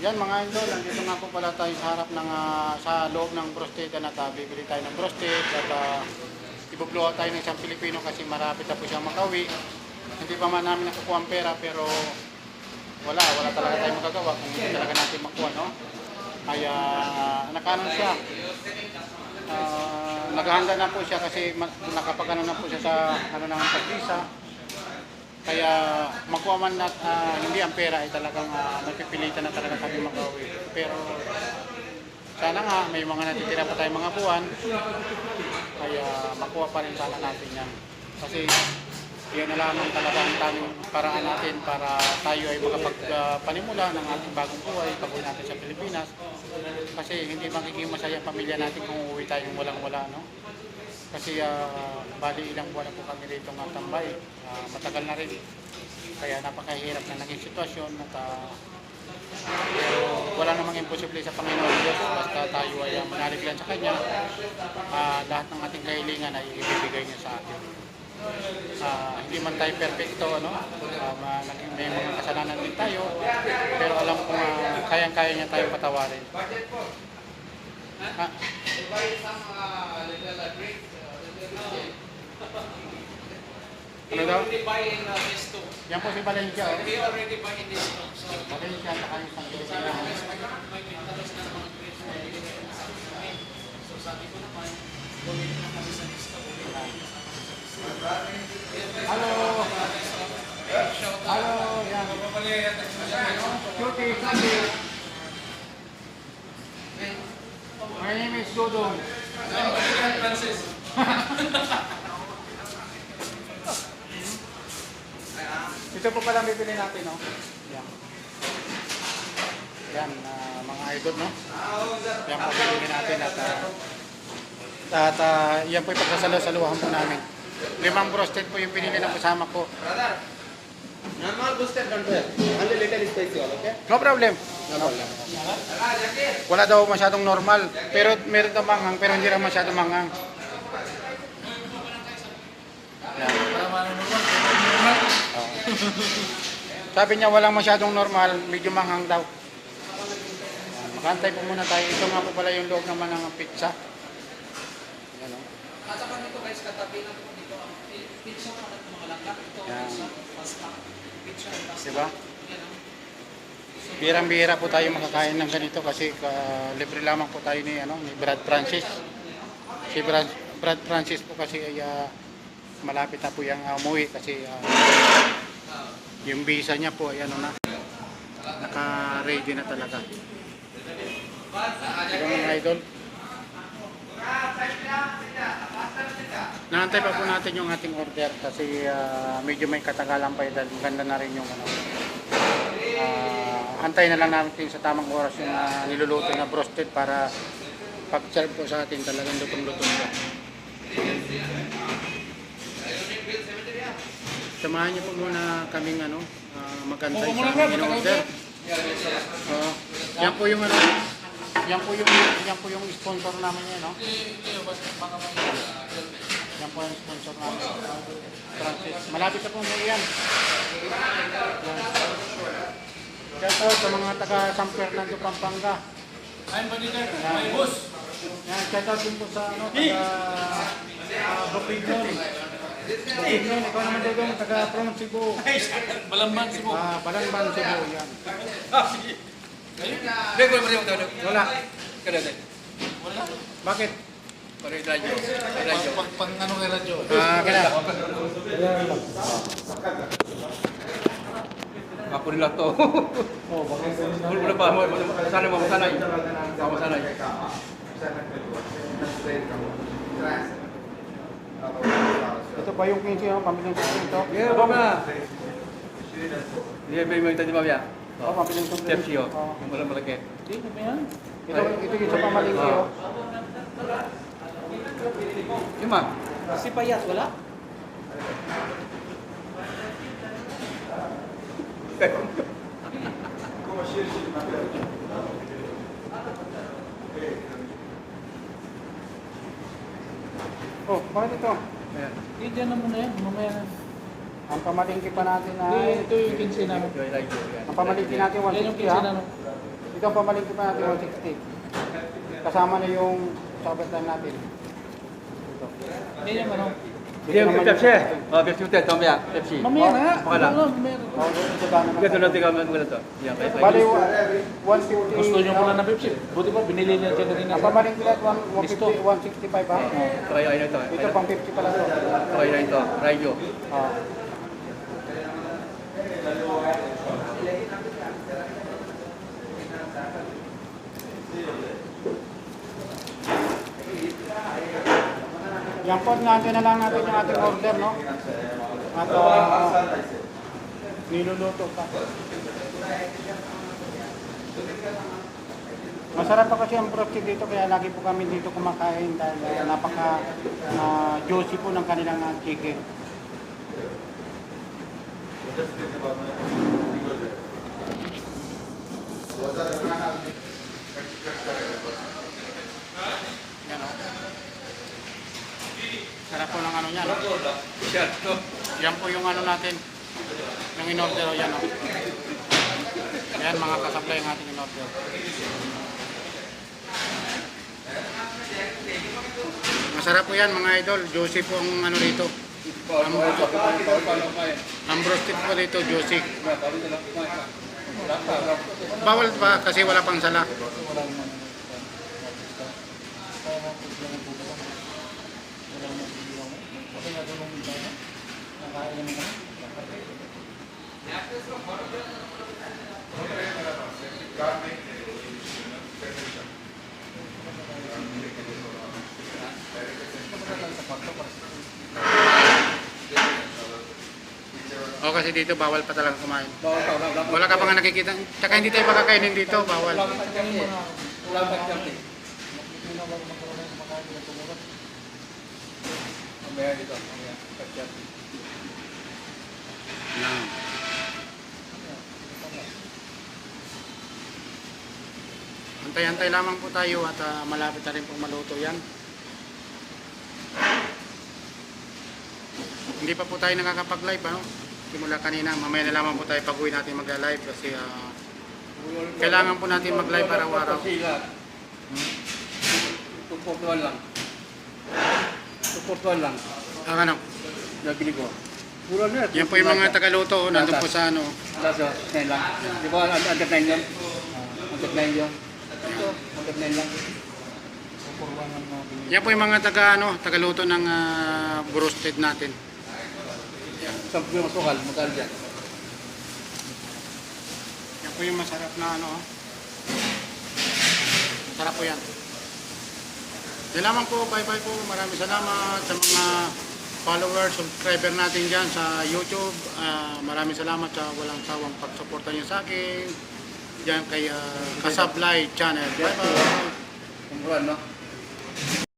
Yan mga idol, nandito nga po pala tayo sa harap ng sa loob ng Brosted at bibili tayo ng Brosted at ibubluha tayo ng isang Pilipino kasi marapit na po siyang makauwi. Hindi pa man namin nakukuha ang pera pero wala talaga tayong magagawa kung hindi talaga natin makuha, no? Kaya nakaano siya, naghahanda na po siya kasi nakapagano na po siya sa ano ng pag-visa. Kaya makuha man na hindi ang pera ay talagang napipilitan na talaga kami makauwi. Pero sana nga may mga natitira pa tayong mga buwan. Kaya makuha pa rin sana natin yan. Kasi yan na lamang talaga ang tanging paraan natin para tayo ay makapagpanimula ng ating bagong buhay pag-uwi natin sa Pilipinas. Kasi hindi magiging masaya ang pamilya natin kung uuwi tayong walang-wala, no? Kasi bali ilang buwan na po kami rito ng tambay. Matagal na rin. Kaya napakahirap na naging sitwasyon at pero wala namang imposible sa Panginoon Diyos. Basta tayo ay manalig lang sa Kanya. Lahat ng ating kahilingan ay ibibigay niya sa atin. Hindi man tayo perfecto, no? May mga kasalanan din tayo. Pero alam ko kayang-kaya niya tayo patawarin. Ano daw? Yan po si Valencia. They already buy in this stock. Valencia at kayo sa Pilipinas. So sabi ko naman, bumili na kami sa lista. Hello! Hello! Yan. Cutie, cutie. My name is Dodong. Francis. Ito po palang bibili natin, no? Yan. Yan, mga idol, no? Yan po bibili natin at yan po yung pagsasaluhan po namin. 5 Brosted po yung pinili ng kasama ko. Brother, normal Brosted don't do it. Only little spicy all, okay? No problem. No problem. Wala daw masyadong normal. Pero meron daw manghang, pero hindi raw masyadong manghang. Yan. Oo. Sabi niya walang masyadong normal, medyo manghang daw. Makantay po muna tayo. Ito nga po pala yung loob naman ng pizza. Yan, oh. At saka nito guys, katabi lang po dito. Pizza pa natin mga langka. Ito, pizza, pasta. Pizza, pasta. Diba? Birang-bira po tayo makakain ng ganito kasi libre lamang po tayo ni Brad Francis. Si Brad Francis po kasi ay malapit na po yung umuwi kasi yung visa niya po ay naka-ready na talaga. Diba mga idol? Naantay pa po natin yung ating order kasi medyo may katagalan pa dahil ganda na rin yung antay na lang natin sa tamang oras yung niluluto na Brosted para pag-serve po sa atin talagang lutong-lutong siya. Samahan niyo po muna kaming magantay sa in-order. Yan po yung yan po yung sponsor namin yan, no? Yan po yung sponsor namin. Francis. Malapit na po mo yan. Kaya sa mga taga San Fernando, Pampanga. I'm Banider, my boss. Yan, shout out din po sa taga Bukidnon. Bukidnon, ikaw naman doon, taga from Cebu. Balamban, Cebu. Balamban, Cebu, yan. Hindi ko naman yung tawag. Wala. Kada din. Wala. Bakit? Para yung radyo. Radyo. Pang ano kay radyo? Kaya. Ako nila to. Oh, bakit? Wala pa. Sana mo, masanay. Masanay. Ito pa yung 15, pambiling sombrero ito. Yeah, baba na. Iya, may tadi ba ya? Oh, pambiling sombrero. Chef siyo. Wala malaki. Ito yung sa pamalingki, oh. Yung ma. Si Payas, wala? Oh, bakit ito? Ayan. Hindi na muna yan. Mamaya na. Ang pamalingki pa natin ay... Ito yung 15 namin. Radyo, yan. Ang pamalingki natin Yan yung 150, ha? 15 namin. Ito ang pamalingki pa natin, 160. Kasama na yung sa overtime natin. Ito. Hindi naman, no? Dia Pepsi. Oh, Pepsi udah tahu ya, Pepsi. Mamaya na. Wala. Meron. Oh, ito gano'n Kita nanti kami mula to. Ya, baik. Bali, 150. Gusto niyo muna ng Pepsi. Buti ba binili niya siya kanina? Ang pamalingki natin, 150, 165 ha? Try aja to. Ito pang 50 pala to. Try aja to. Rayo. Ah. Yan po, nandiyan na lang natin yung ating order, no? At niluluto pa. Masarap pa kasi ang broasted dito, kaya lagi po kami dito kumakain dahil napaka juicy po ng kanilang chicken. Yan, oh. Sarap po ng ano niya, no? Yan po yung ano natin, yung in-order, o yan, o. Yan, mga kasablay yung ating in-order. Masarap po yan, mga idol. Juicy po ang ano rito. Ang broasted po dito, juicy. Bawal pa kasi wala pang sala. O kasi dito bawal pa talaga kumain. Wala ka pa nga nakikita. Tsaka hindi tayo makakainin dito, bawal. Yan. Antay-antay lamang po tayo at malapit na rin pong maluto yan. Hindi pa po tayo nakakapag-live, ano? Simula kanina, mamaya na lamang po tayo pag-uwi natin magla-live kasi kailangan po natin mag-live araw-araw. Tuputuan lang. Tuputuan lang. Ang ano? Nabili ko. Puro na. Yan po yung mga tagaluto, nandun po sa ano. Laso, 10 lang. Di ba, under 9 yun? Under 9 yun. Ito, under 9 lang. Yan po yung mga tagaluto ng broasted natin. Sampu yung masukal, magkano dyan? Yan po yung masarap na ano. Masarap po yan. Yan lamang po, bye-bye po. Maraming salamat sa mga followers, subscriber natin dyan sa YouTube. Maraming salamat sa walang sawang pagsuporta niyo sa akin. Diyan kay Kasablay Channel. Bye-bye. Kumpulan, no?